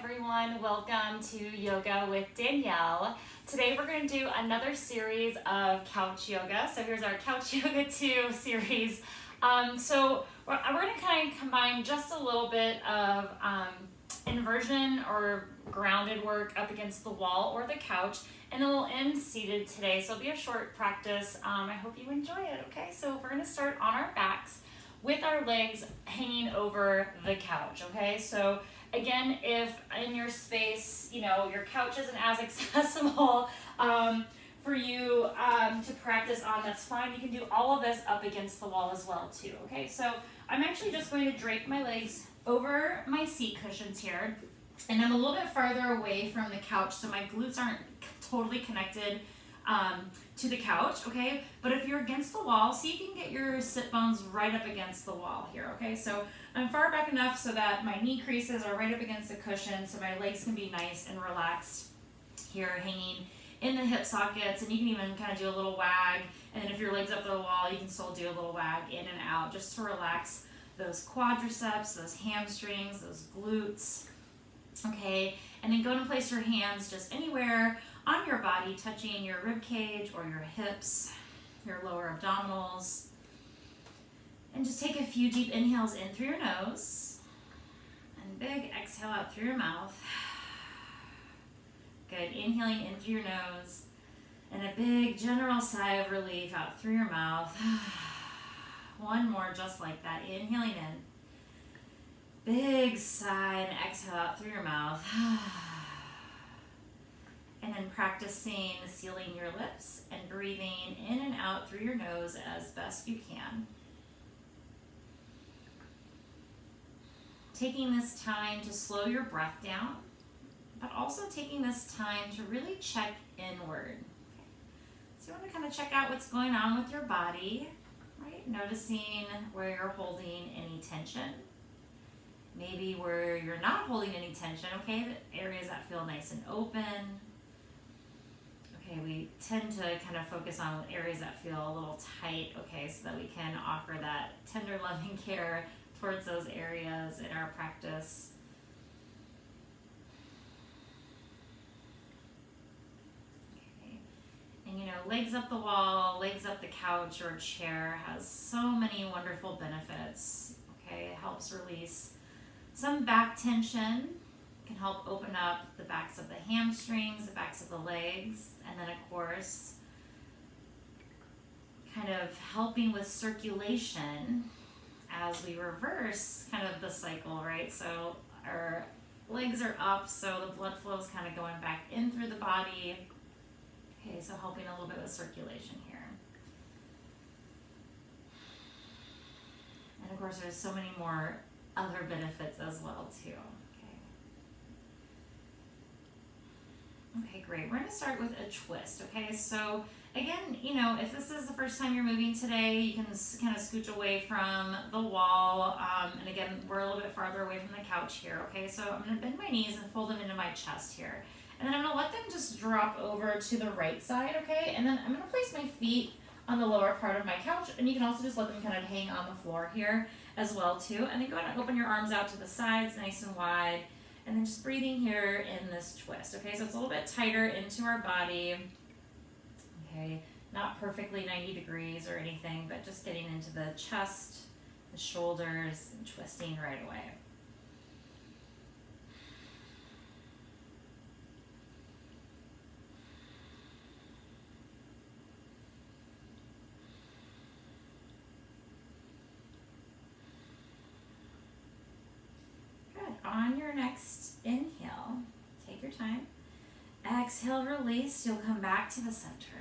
everyone. Welcome to Yoga with Danielle. Today we're going to do another series of couch yoga. So here's our Couch Yoga 2 series. So we're going to kind of combine just a little bit of inversion or grounded work up against the wall or the couch, and then we'll end seated today. So it'll be a short practice. I hope you enjoy it. Okay, so we're going to start on our backs with our legs hanging over the couch. Okay, so again, if in your space, your couch isn't as accessible for you to practice on, that's fine. You can do all of this up against the wall as well too. Okay, so I'm actually just going to drape my legs over my seat cushions here, and I'm a little bit farther away from the couch so my glutes aren't totally connected to the couch, okay? But if you're against the wall, see if you can get your sit bones right up against the wall here, okay? So I'm far back enough so that my knee creases are right up against the cushion so my legs can be nice and relaxed here, hanging in the hip sockets, and you can even kind of do a little wag, and then if your leg's up to the wall, you can still do a little wag in and out just to relax those quadriceps, those hamstrings, those glutes, okay? And then go and place your hands just anywhere on your body, touching your rib cage or your hips, your lower abdominals. And just take a few deep inhales in through your nose and big exhale out through your mouth. Good, inhaling in through your nose and a big general sigh of relief out through your mouth. One more just like that, inhaling in. Big sigh and exhale out through your mouth. And then practicing sealing your lips and breathing in and out through your nose as best you can. Taking this time to slow your breath down, but also taking this time to really check inward. So you want to kind of check out what's going on with your body, right? Noticing where you're holding any tension. Maybe where you're not holding any tension, okay? The areas that feel nice and open. Okay, we tend to kind of focus on areas that feel a little tight, okay, so that we can offer that tender loving care towards those areas in our practice. Okay, and legs up the wall, legs up the couch or chair has so many wonderful benefits, okay? It helps release some back tension. Can help open up the backs of the hamstrings, the backs of the legs, and then of course, kind of helping with circulation as we reverse kind of the cycle, right? So our legs are up, so the blood flow is kind of going back in through the body. Okay, so helping a little bit with circulation here. And of course, there's so many more other benefits as well too. Okay, great. We're going to start with a twist, okay? So again, if this is the first time you're moving today, you can kind of scooch away from the wall. And again, we're a little bit farther away from the couch here, okay? So I'm going to bend my knees and fold them into my chest here. And then I'm going to let them just drop over to the right side, okay? And then I'm going to place my feet on the lower part of my couch, and you can also just let them kind of hang on the floor here as well too. And then go ahead and open your arms out to the sides, nice and wide. And then just breathing here in this twist, okay? So it's a little bit tighter into our body, okay? Not perfectly 90 degrees or anything, but just getting into the chest, the shoulders, and twisting right away. On your next inhale, take your time. Exhale, release. You'll come back to the center.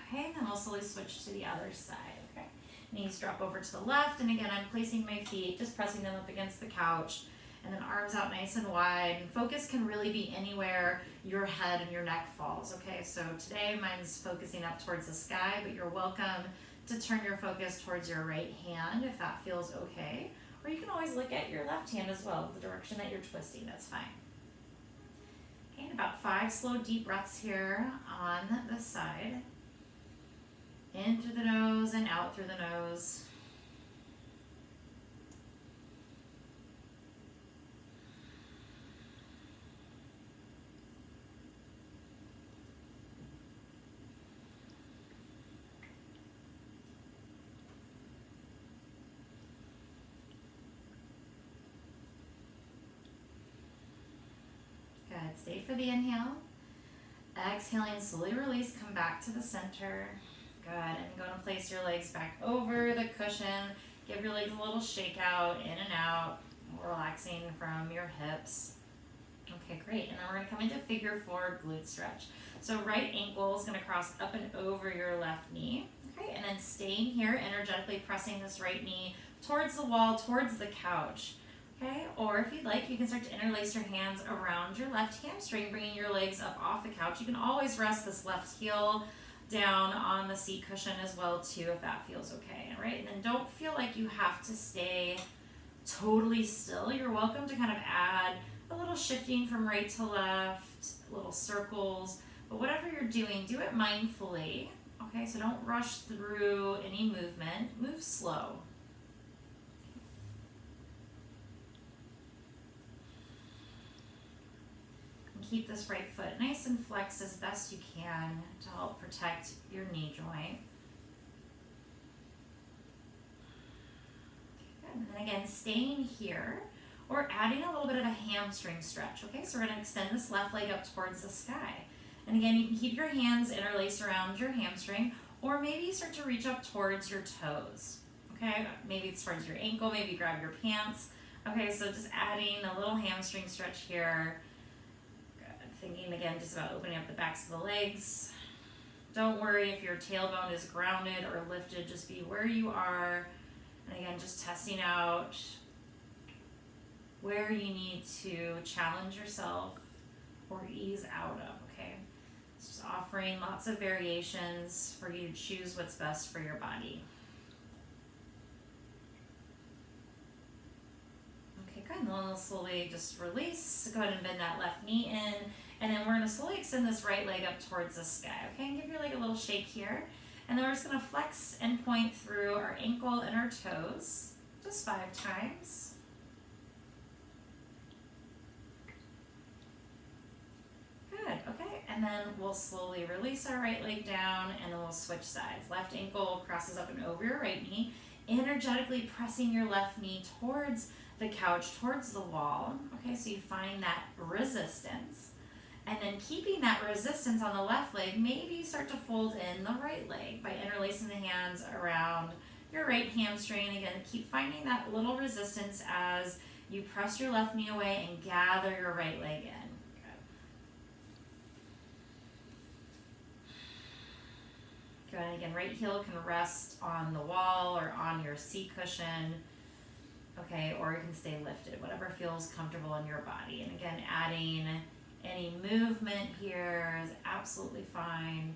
Okay, and then we'll slowly switch to the other side. Okay, knees drop over to the left, and again, I'm placing my feet, just pressing them up against the couch, and then arms out nice and wide. And focus can really be anywhere your head and your neck falls. Okay, so today mine's focusing up towards the sky, but you're welcome to turn your focus towards your right hand if that feels okay. Or you can always look at your left hand as well, the direction that you're twisting, that's fine. Okay, and about 5 slow deep breaths here on this side. In through the nose and out through the nose. Good. Stay for the inhale. Exhaling, slowly release, come back to the center. Good. And go and place your legs back over the cushion. Give your legs a little shake out, in and out, relaxing from your hips. Okay, great. And then we're going to come into figure four glute stretch. So right ankle is going to cross up and over your left knee. Okay, and then staying here, energetically pressing this right knee towards the wall, towards the couch. Okay, or if you'd like, you can start to interlace your hands around your left hamstring, bringing your legs up off the couch. You can always rest this left heel down on the seat cushion as well too, if that feels okay. All right, and then don't feel like you have to stay totally still. You're welcome to kind of add a little shifting from right to left, little circles, but whatever you're doing, do it mindfully. Okay, so don't rush through any movement. Move slow. Keep this right foot nice and flexed as best you can to help protect your knee joint. Good. And then again, staying here, or adding a little bit of a hamstring stretch. Okay, so we're going to extend this left leg up towards the sky. And again, you can keep your hands interlaced around your hamstring, or maybe start to reach up towards your toes. Okay, maybe it's towards your ankle, maybe grab your pants. Okay, so just adding a little hamstring stretch here. Thinking again just about opening up the backs of the legs. Don't worry if your tailbone is grounded or lifted, just be where you are. And again, just testing out where you need to challenge yourself or ease out of, okay? Just offering lots of variations for you to choose what's best for your body. Okay, good. And then we'll slowly just release. Go ahead and bend that left knee in. And then we're going to slowly extend this right leg up towards the sky, okay? And give your leg a little shake here. And then we're just going to flex and point through our ankle and our toes, just 5 times. Good, okay. And then we'll slowly release our right leg down, and then we'll switch sides. Left ankle crosses up and over your right knee, energetically pressing your left knee towards the couch, towards the wall, okay? So you find that resistance. And then keeping that resistance on the left leg, maybe you start to fold in the right leg by interlacing the hands around your right hamstring. Again, keep finding that little resistance as you press your left knee away and gather your right leg in. Good. Good. And again, right heel can rest on the wall or on your seat cushion. Okay, or you can stay lifted, whatever feels comfortable in your body. And again, adding any movement here is absolutely fine.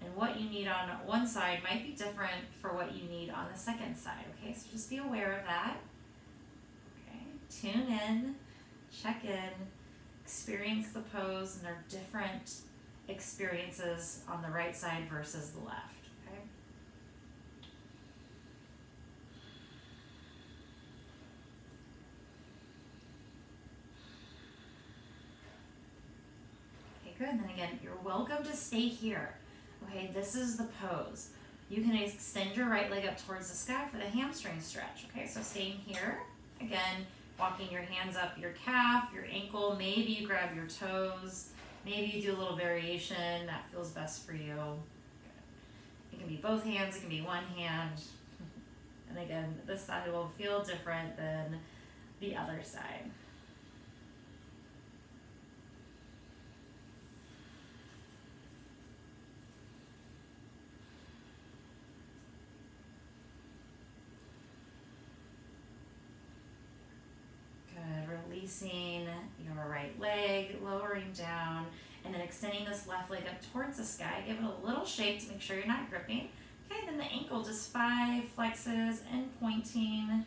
And what you need on one side might be different for what you need on the second side, okay? So just be aware of that. Okay, tune in, check in, experience the pose, and there are different experiences on the right side versus the left, okay? Good, and then again, you're welcome to stay here. Okay, this is the pose. You can extend your right leg up towards the sky for the hamstring stretch. Okay, so staying here. Again, walking your hands up your calf, your ankle. Maybe you grab your toes. Maybe you do a little variation. That feels best for you. It can be both hands. It can be one hand. And again, this side will feel different than the other side. Releasing your right leg, lowering down, and then extending this left leg up towards the sky. Give it a little shake to make sure you're not gripping. Okay, then the ankle, just 5 flexes and pointing.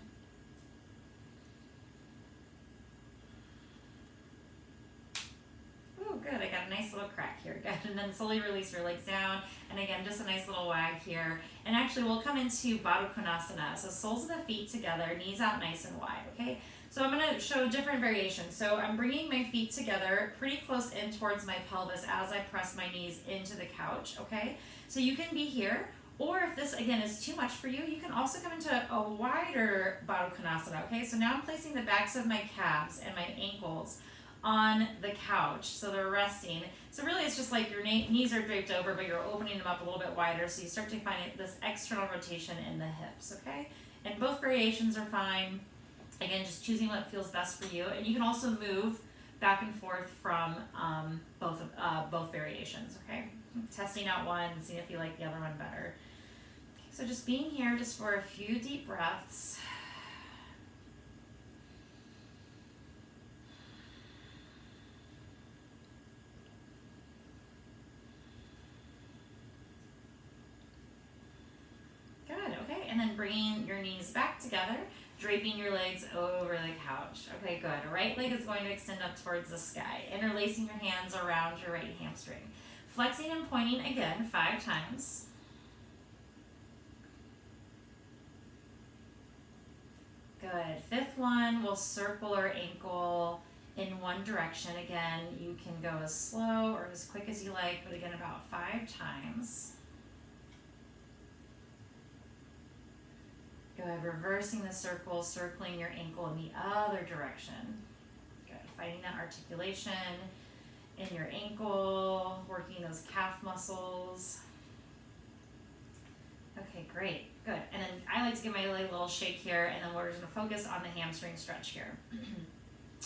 Oh, good. I got a nice little crack here. Good. And then slowly release your legs down. And again, just a nice little wag here. And actually, we'll come into Baddha Konasana. So soles of the feet together, knees out nice and wide, okay? So I'm going to show different variations. So I'm bringing my feet together pretty close in towards my pelvis as I press my knees into the couch, okay? So you can be here, or if this, again, is too much for you, you can also come into a wider Baddha Konasana, okay? So now I'm placing the backs of my calves and my ankles on the couch, so they're resting. So really it's just like your knees are draped over, but you're opening them up a little bit wider, so you start to find this external rotation in the hips, okay? And both variations are fine. Again, just choosing what feels best for you. And you can also move back and forth from both variations, okay? Testing out one, seeing if you like the other one better. Okay, so just being here just for a few deep breaths. Good, okay, and then bringing your knees back together, draping your legs over the couch. Okay, good. Right leg is going to extend up towards the sky, interlacing your hands around your right hamstring. Flexing and pointing again 5 times. Good. 5th one, we'll circle our ankle in one direction. Again, you can go as slow or as quick as you like, but again, about 5 times. Good, reversing the circle, circling your ankle in the other direction. Good, finding that articulation in your ankle, working those calf muscles. Okay, great, good. And then I like to give my leg a little shake here, and then we're just gonna focus on the hamstring stretch here.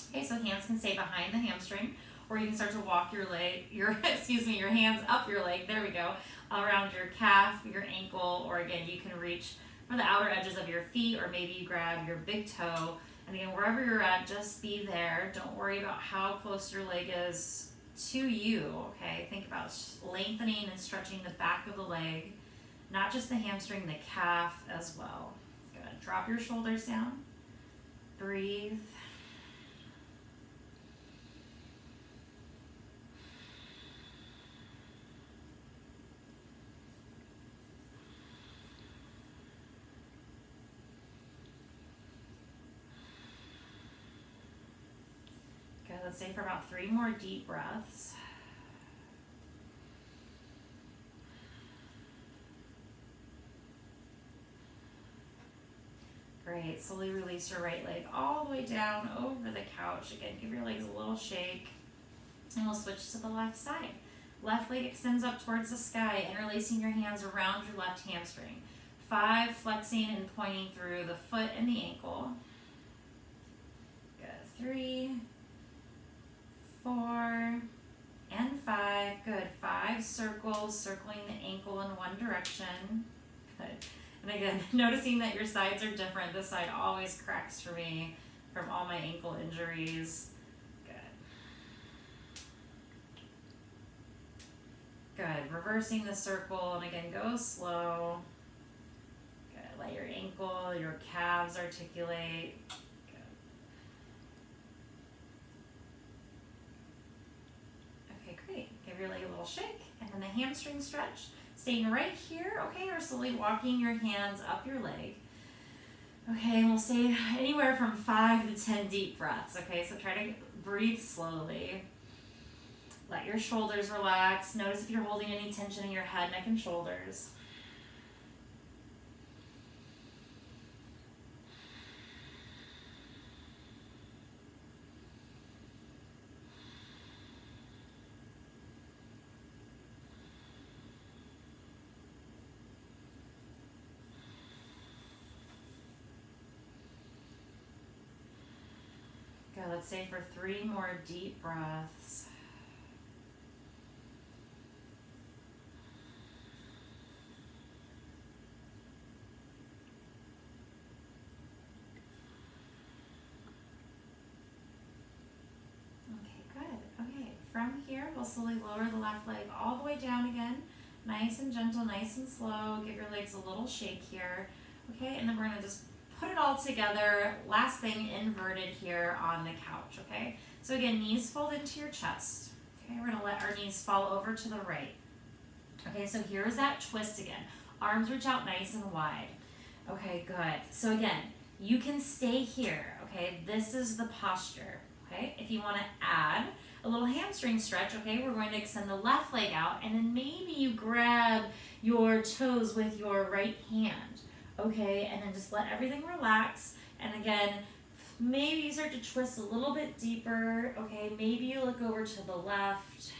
Okay, so hands can stay behind the hamstring, or you can start to walk your leg, your hands up your leg, there we go, around your calf, your ankle, or again, you can reach for the outer edges of your feet, or maybe you grab your big toe. And again, wherever you're at, just be there. Don't worry about how close your leg is to you, okay? Think about lengthening and stretching the back of the leg, not just the hamstring, the calf as well. Good. Drop your shoulders down. Breathe. Good, let's stay for about 3 more deep breaths. Great, slowly release your right leg all the way down over the couch. Again, give your legs a little shake. And we'll switch to the left side. Left leg extends up towards the sky, interlacing your hands around your left hamstring. 5, flexing and pointing through the foot and the ankle. Good, 3, 4, and 5. Good, 5 circles, circling the ankle in one direction. Good. And again, noticing that your sides are different. This side always cracks for me from all my ankle injuries. Good, reversing the circle, and again, go slow. Good, let your ankle, your calves articulate. Good. Okay, great. Give your leg a little shake, and then the hamstring stretch. Staying right here, okay, or slowly walking your hands up your leg. Okay, and we'll stay anywhere from 5 to 10 deep breaths, okay? So try to breathe slowly. Let your shoulders relax. Notice if you're holding any tension in your head, neck, and shoulders. Good, let's stay for 3 more deep breaths. From here, we'll slowly lower the left leg all the way down again. Nice and gentle, nice and slow. Give your legs a little shake here. Okay, and then we're gonna just put it all together. Last thing, inverted here on the couch, okay? So again, knees fold into your chest. Okay, we're gonna let our knees fall over to the right. Okay, so here's that twist again. Arms reach out nice and wide. Okay, good. So again, you can stay here, okay? This is the posture, okay? If you wanna add a little hamstring stretch, okay, we're going to extend the left leg out, and then maybe you grab your toes with your right hand, okay, and then just let everything relax, and again, Maybe you start to twist a little bit deeper. Okay, maybe you look over to the left.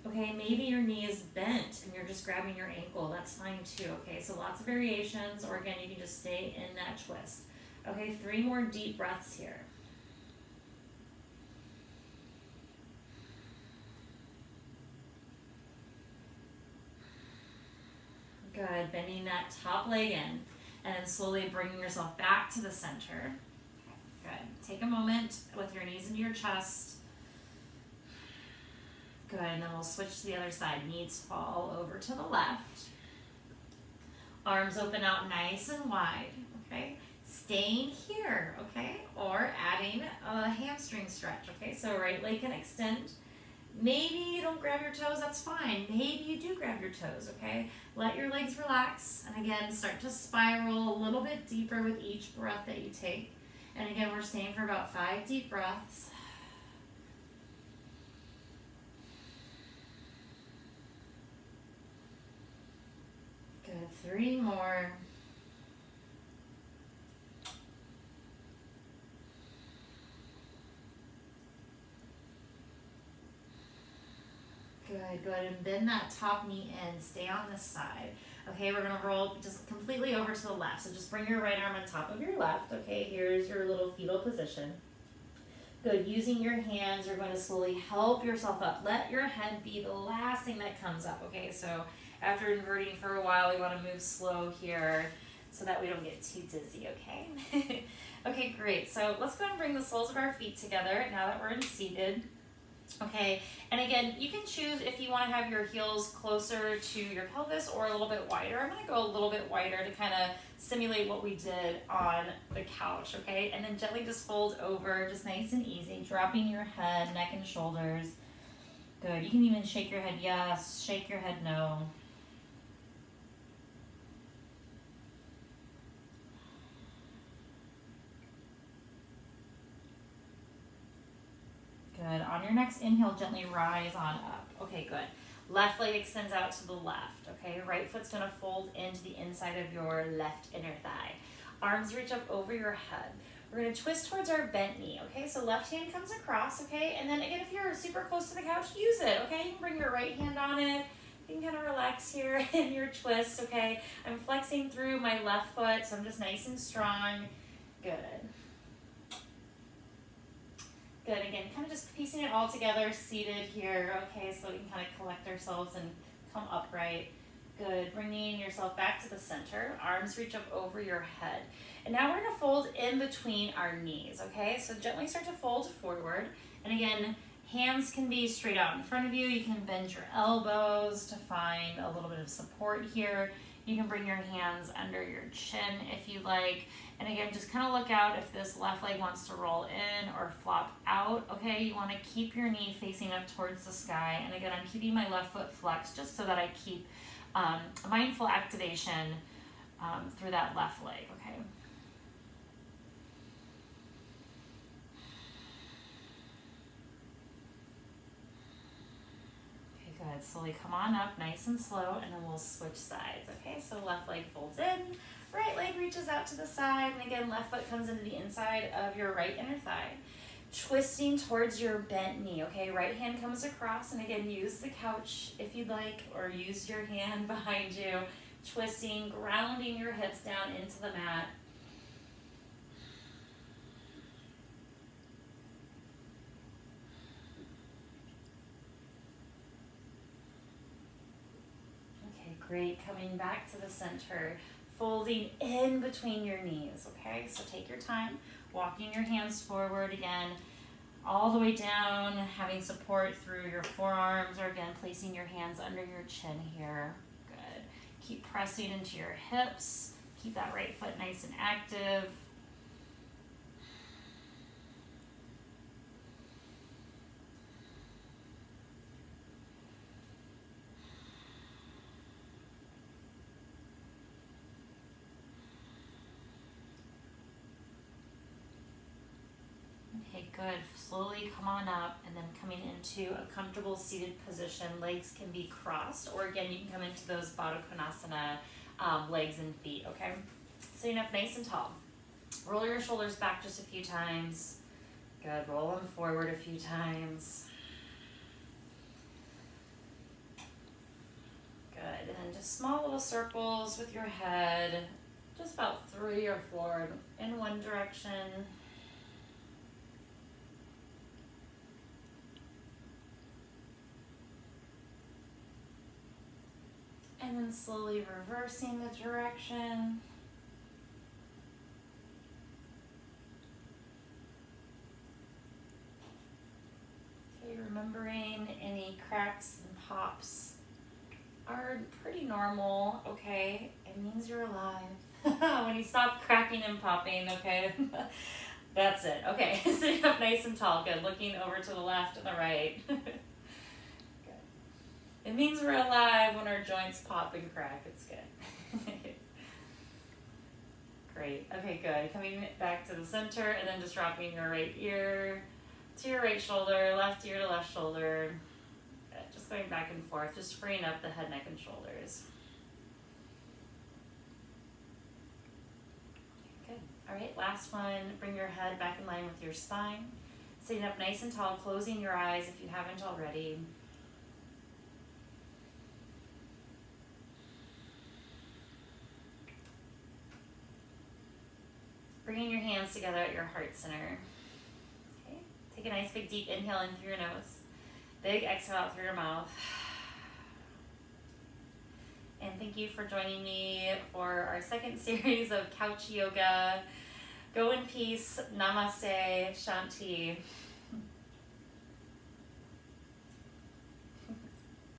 Okay, maybe your knee is bent and you're just grabbing your ankle. That's fine too. Okay, so lots of variations, or again, you can just stay in that twist. Okay, 3 more deep breaths here. Good, bending that top leg in and then slowly bringing yourself back to the center. Good, take a moment with your knees into your chest. Good, and then we'll switch to the other side. Knees fall over to the left. Arms open out nice and wide, okay? Staying here, okay? Or adding a hamstring stretch, okay? So right leg can extend. Maybe you don't grab your toes, that's fine. Maybe you do grab your toes, okay? Let your legs relax, and again, start to spiral a little bit deeper with each breath that you take. And again, we're staying for about 5 deep breaths. Good, 3 more. Good, good, and bend that top knee in, stay on this side. Okay, we're gonna roll just completely over to the left. So just bring your right arm on top of your left. Okay, here's your little fetal position. Good, using your hands, you're going to slowly help yourself up. Let your head be the last thing that comes up, okay? So after inverting for a while, we wanna move slow here so that we don't get too dizzy, okay? Okay, great, so let's go ahead and bring the soles of our feet together now that we're in seated. Okay, and again, you can choose if you want to have your heels closer to your pelvis or a little bit wider. I'm going to go a little bit wider to kind of simulate what we did on the couch, okay? And then gently just fold over, just nice and easy, dropping your head, neck and shoulders. Good, you can even shake your head yes, shake your head no. Good. On your next inhale, gently rise on up. Okay, good. Left leg extends out to the left, okay? Right foot's gonna fold into the inside of your left inner thigh. Arms reach up over your head. We're gonna twist towards our bent knee, okay? So left hand comes across, okay? And then again, if you're super close to the couch, use it, okay? You can bring your right hand on it. You can kind of relax here in your twist, okay? I'm flexing through my left foot, so I'm just nice and strong. Good. Good, again, kind of just piecing it all together, seated here, okay, so we can kind of collect ourselves and come upright. Good, bringing yourself back to the center, arms reach up over your head. And now we're gonna fold in between our knees, okay? So gently start to fold forward. And again, hands can be straight out in front of you. You can bend your elbows to find a little bit of support here. You can bring your hands under your chin if you like. And again, just kind of look out if this left leg wants to roll in or flop out, okay? You wanna keep your knee facing up towards the sky. And again, I'm keeping my left foot flexed just so that I keep mindful activation through that left leg, okay? Okay, good. Slowly come on up, nice and slow, and then we'll switch sides, okay? So left leg folds in, right leg reaches out to the side, and again, left foot comes into the inside of your right inner thigh. Twisting towards your bent knee, okay? Right hand comes across, and again, use the couch if you'd like, or use your hand behind you. Twisting, grounding your hips down into the mat. Okay, great. Coming back to the center. Folding in between your knees, okay? So take your time, walking your hands forward again, all the way down, having support through your forearms, or again, placing your hands under your chin here. Good. Keep pressing into your hips. Keep that right foot nice and active. Okay, good. Slowly come on up and then coming into a comfortable seated position. Legs can be crossed, or again, you can come into those Baddha Konasana, legs and feet, okay? Sitting up nice and tall. Roll your shoulders back just a few times. Good. Roll them forward a few times. Good. And then just small little circles with your head, just about 3 or 4 in one direction. And then slowly reversing the direction. Okay, remembering any cracks and pops are pretty normal, okay? It means you're alive. When you stop cracking and popping, okay? That's it. Okay, sit up nice and tall. Good. Looking over to the left and the right. It means we're alive when our joints pop and crack. It's good. Great. Okay, good. Coming back to the center and then just rocking your right ear to your right shoulder, left ear to left shoulder. Good. Just going back and forth, just freeing up the head, neck, and shoulders. Good. All right, last one. Bring your head back in line with your spine. Sitting up nice and tall, closing your eyes if you haven't already. Bringing your hands together at your heart center. Okay. Take a nice big deep inhale in through your nose. Big exhale out through your mouth. And thank you for joining me for our second series of couch yoga. Go in peace. Namaste. Shanti.